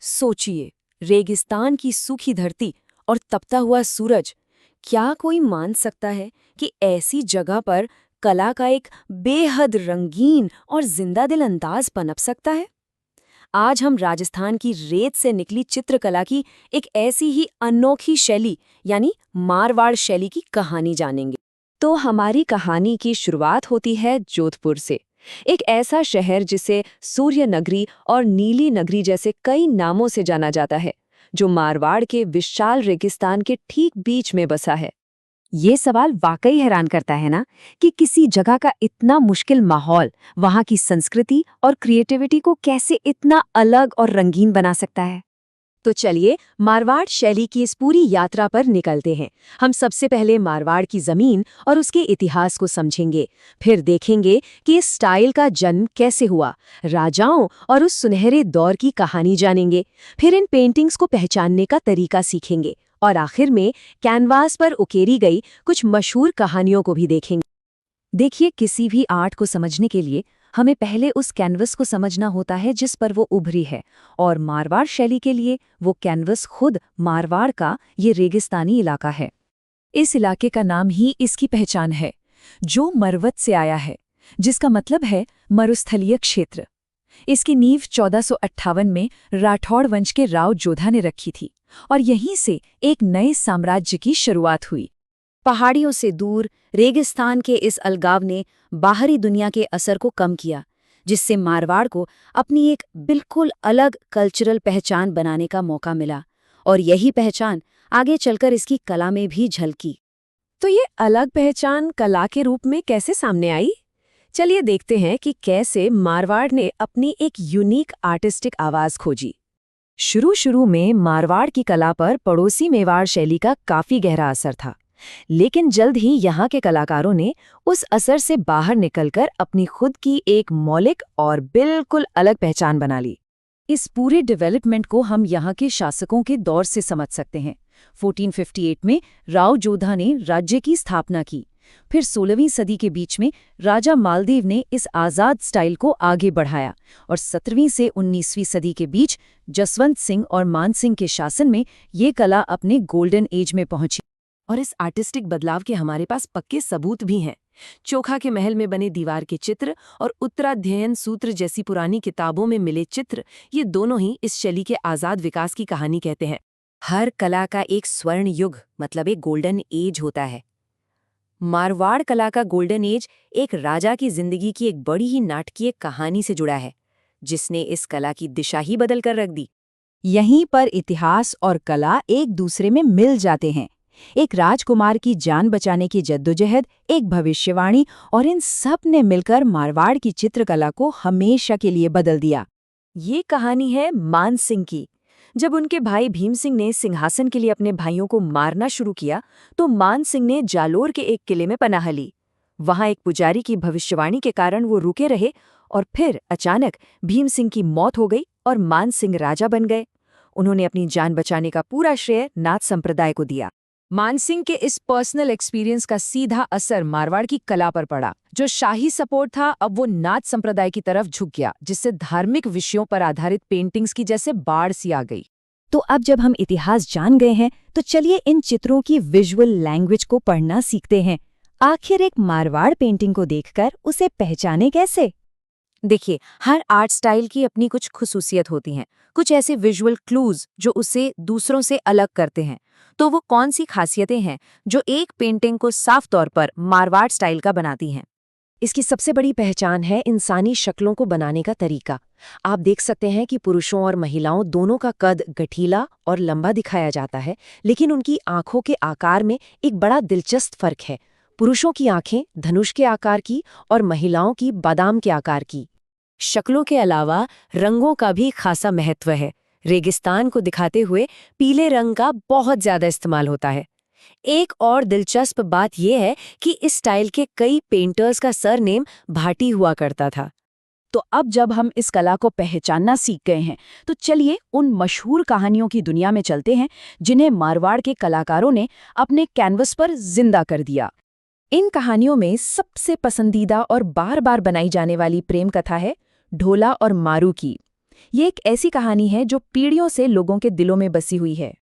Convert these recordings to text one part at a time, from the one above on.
सोचिए, रेगिस्तान की सूखी धरती और तपता हुआ सूरज। क्या कोई मान सकता है कि ऐसी जगह पर कला का एक बेहद रंगीन और जिंदा-दिल अंदाज पनप सकता है? आज हम राजस्थान की रेत से निकली चित्रकला की एक ऐसी ही अनोखी शैली यानी मारवाड़ शैली की कहानी जानेंगे। तो हमारी कहानी की शुरुआत होती है जोधपुर से, एक ऐसा शहर जिसे सूर्य नगरी और नीली नगरी जैसे कई नामों से जाना जाता है, जो मारवाड़ के विशाल रेगिस्तान के ठीक बीच में बसा है। ये सवाल वाकई हैरान करता है ना, कि किसी जगह का इतना मुश्किल माहौल वहाँ की संस्कृति और क्रिएटिविटी को कैसे इतना अलग और रंगीन बना सकता है। तो चलिए मारवाड़ शैली की इस पूरी यात्रा पर निकलते हैं। हम सबसे पहले मारवाड़ की जमीन और उसके इतिहास को समझेंगे, फिर देखेंगे कि इस स्टाइल का जन्म कैसे हुआ, राजाओं और उस सुनहरे दौर की कहानी जानेंगे, फिर इन पेंटिंग्स को पहचानने का तरीका सीखेंगे और आखिर में कैनवास पर उकेरी गई कुछ मशहूर कहानियों को भी देखेंगे। देखिए, किसी भी आर्ट को समझने के लिए हमें पहले उस कैनवस को समझना होता है जिस पर वो उभरी है, और मारवाड़ शैली के लिए वो कैनवस खुद मारवाड़ का ये रेगिस्तानी इलाका है। इस इलाके का नाम ही इसकी पहचान है, जो मरवत से आया है, जिसका मतलब है मरुस्थलीय क्षेत्र। इसकी नींव 1458 में राठौड़ वंश के राव जोधा ने रखी थी और यहीं से एक नए साम्राज्य की शुरुआत हुई। पहाड़ियों से दूर रेगिस्तान के इस अलगाव ने बाहरी दुनिया के असर को कम किया, जिससे मारवाड़ को अपनी एक बिल्कुल अलग कल्चरल पहचान बनाने का मौका मिला, और यही पहचान आगे चलकर इसकी कला में भी झलकी। तो ये अलग पहचान कला के रूप में कैसे सामने आई? चलिए देखते हैं कि कैसे मारवाड़ ने अपनी एक यूनिक आर्टिस्टिक आवाज खोजी। शुरू में मारवाड़ की कला पर पड़ोसी मेवाड़ शैली का काफी गहरा असर था, लेकिन जल्द ही यहाँ के कलाकारों ने उस असर से बाहर निकलकर अपनी खुद की एक मौलिक और बिल्कुल अलग पहचान बना ली। इस पूरे डेवलपमेंट को हम यहाँ के शासकों के दौर से समझ सकते हैं। 1458 में राव जोधा ने राज्य की स्थापना की। फिर 16वीं सदी के बीच में राजा मालदेव ने इस आज़ाद स्टाइल को आगे बढ़ाया, और 17वीं से 19वीं सदी के बीच जसवंत सिंह और मान सिंह के शासन में ये कला अपने गोल्डन एज में पहुंची। और इस आर्टिस्टिक बदलाव के हमारे पास पक्के सबूत भी हैं। चोखा के महल में बने दीवार के चित्र और उत्तराध्ययन सूत्र जैसी पुरानी किताबों में मिले चित्र, ये दोनों ही इस शैली के आज़ाद विकास की कहानी कहते हैं। हर कला का एक स्वर्ण युग मतलब एक गोल्डन एज होता है। मारवाड़ कला का गोल्डन एज एक राजा की जिंदगी की एक बड़ी ही नाटकीय कहानी से जुड़ा है, जिसने इस कला की दिशा ही बदल कर रख दी। यहीं पर इतिहास और कला एक दूसरे में मिल जाते हैं। एक राजकुमार की जान बचाने की जद्दोजहद, एक भविष्यवाणी, और इन सब ने मिलकर मारवाड़ की चित्रकला को हमेशा के लिए बदल दिया। ये कहानी है मान सिंह की। जब उनके भाई भीम सिंह ने सिंहासन के लिए अपने भाइयों को मारना शुरू किया, तो मान सिंह ने जालोर के एक किले में पनाह ली। वहां एक पुजारी की भविष्यवाणी के कारण वो रुके रहे, और फिर अचानक भीम सिंह की मौत हो गई और मान सिंह राजा बन गए। उन्होंने अपनी जान बचाने का पूरा श्रेय नाथ संप्रदाय को दिया। मान सिंह के इस पर्सनल एक्सपीरियंस का सीधा असर मारवाड़ की कला पर पड़ा। जो शाही सपोर्ट था, अब वो नाथ संप्रदाय की तरफ झुक गया, जिससे धार्मिक विषयों पर आधारित पेंटिंग्स की जैसे बाढ़ सी आ गई। तो अब जब हम इतिहास जान गए हैं, तो चलिए इन चित्रों की विजुअल लैंग्वेज को पढ़ना सीखते हैं। आखिर एक मारवाड़ पेंटिंग को देखकर उसे पहचाने कैसे? देखिए, हर आर्ट स्टाइल की अपनी कुछ खुसूसियत होती हैं, कुछ ऐसे विजुअल क्लूज जो उसे दूसरों से अलग करते हैं। तो वो कौन सी खासियतें हैं जो एक पेंटिंग को साफ तौर पर मारवाड़ स्टाइल का बनाती हैं? इसकी सबसे बड़ी पहचान है इंसानी शक्लों को बनाने का तरीका। आप देख सकते हैं कि पुरुषों और महिलाओं दोनों का कद गठीला और लंबा दिखाया जाता है, लेकिन उनकी आंखों के आकार में एक बड़ा दिलचस्प फर्क है। पुरुषों की आंखें धनुष के आकार की और महिलाओं की बादाम के आकार की। शक्लों के अलावा रंगों का भी खासा महत्व है। रेगिस्तान को दिखाते हुए पीले रंग का बहुत ज्यादा इस्तेमाल होता है। एक और दिलचस्प बात यह है कि इस स्टाइल के कई पेंटर्स का सरनेम भाटी हुआ करता था। तो अब जब हम इस कला को पहचानना सीख गए हैं, तो चलिए उन मशहूर कहानियों की दुनिया में चलते हैं जिन्हें मारवाड़ के कलाकारों ने अपने कैनवस पर जिंदा कर दिया। इन कहानियों में सबसे पसंदीदा और बार बार बनाई जाने वाली प्रेम कथा है ढोला और मारू की। ये एक ऐसी कहानी है जो पीढ़ियों से लोगों के दिलों में बसी हुई है।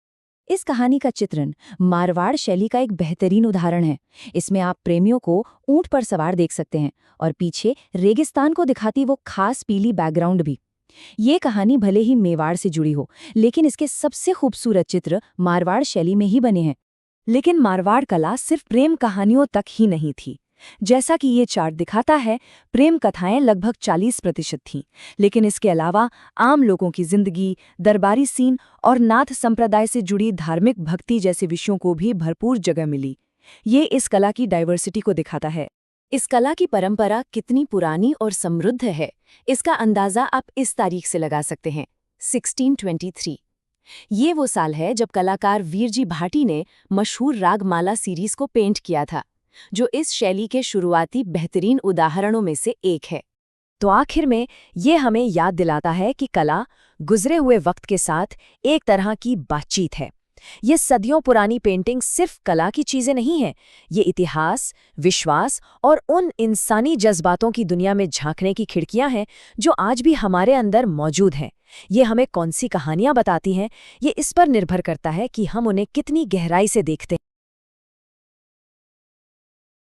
इस कहानी का चित्रण मारवाड़ शैली का एक बेहतरीन उदाहरण है। इसमें आप प्रेमियों को ऊंट पर सवार देख सकते हैं और पीछे रेगिस्तान को दिखाती वो खास पीली बैकग्राउंड भी। ये कहानी भले ही मेवाड़ से जुड़ी हो, लेकिन इसके सबसे खूबसूरत चित्र मारवाड़ शैली में ही बने हैं। लेकिन मारवाड़ कला सिर्फ प्रेम कहानियों तक ही नहीं थी। जैसा कि ये चार्ट दिखाता है, प्रेम कथाएं लगभग 40% थीं, लेकिन इसके अलावा आम लोगों की जिंदगी, दरबारी सीन और नाथ संप्रदाय से जुड़ी धार्मिक भक्ति जैसे विषयों को भी भरपूर जगह मिली। ये इस कला की डाइवर्सिटी को दिखाता है। इस कला की परंपरा कितनी पुरानी और समृद्ध है, इसका अंदाजा आप इस तारीख से लगा सकते हैं, 1623। ये वो साल है जब कलाकार वीरजी भाटी ने मशहूर रागमाला सीरीज को पेंट किया था, जो इस शैली के शुरुआती बेहतरीन उदाहरणों में से एक है। तो आखिर में ये हमें याद दिलाता है कि कला गुजरे हुए वक्त के साथ एक तरह की बातचीत है। ये सदियों पुरानी पेंटिंग सिर्फ कला की चीजें नहीं हैं, ये इतिहास, विश्वास और उन इंसानी जज्बातों की दुनिया में झांकने की खिड़कियां हैं जो आज भी हमारे अंदर मौजूद हैं। ये हमें कौन सी कहानियां बताती हैं, ये इस पर निर्भर करता है कि हम उन्हें कितनी गहराई से देखते हैं।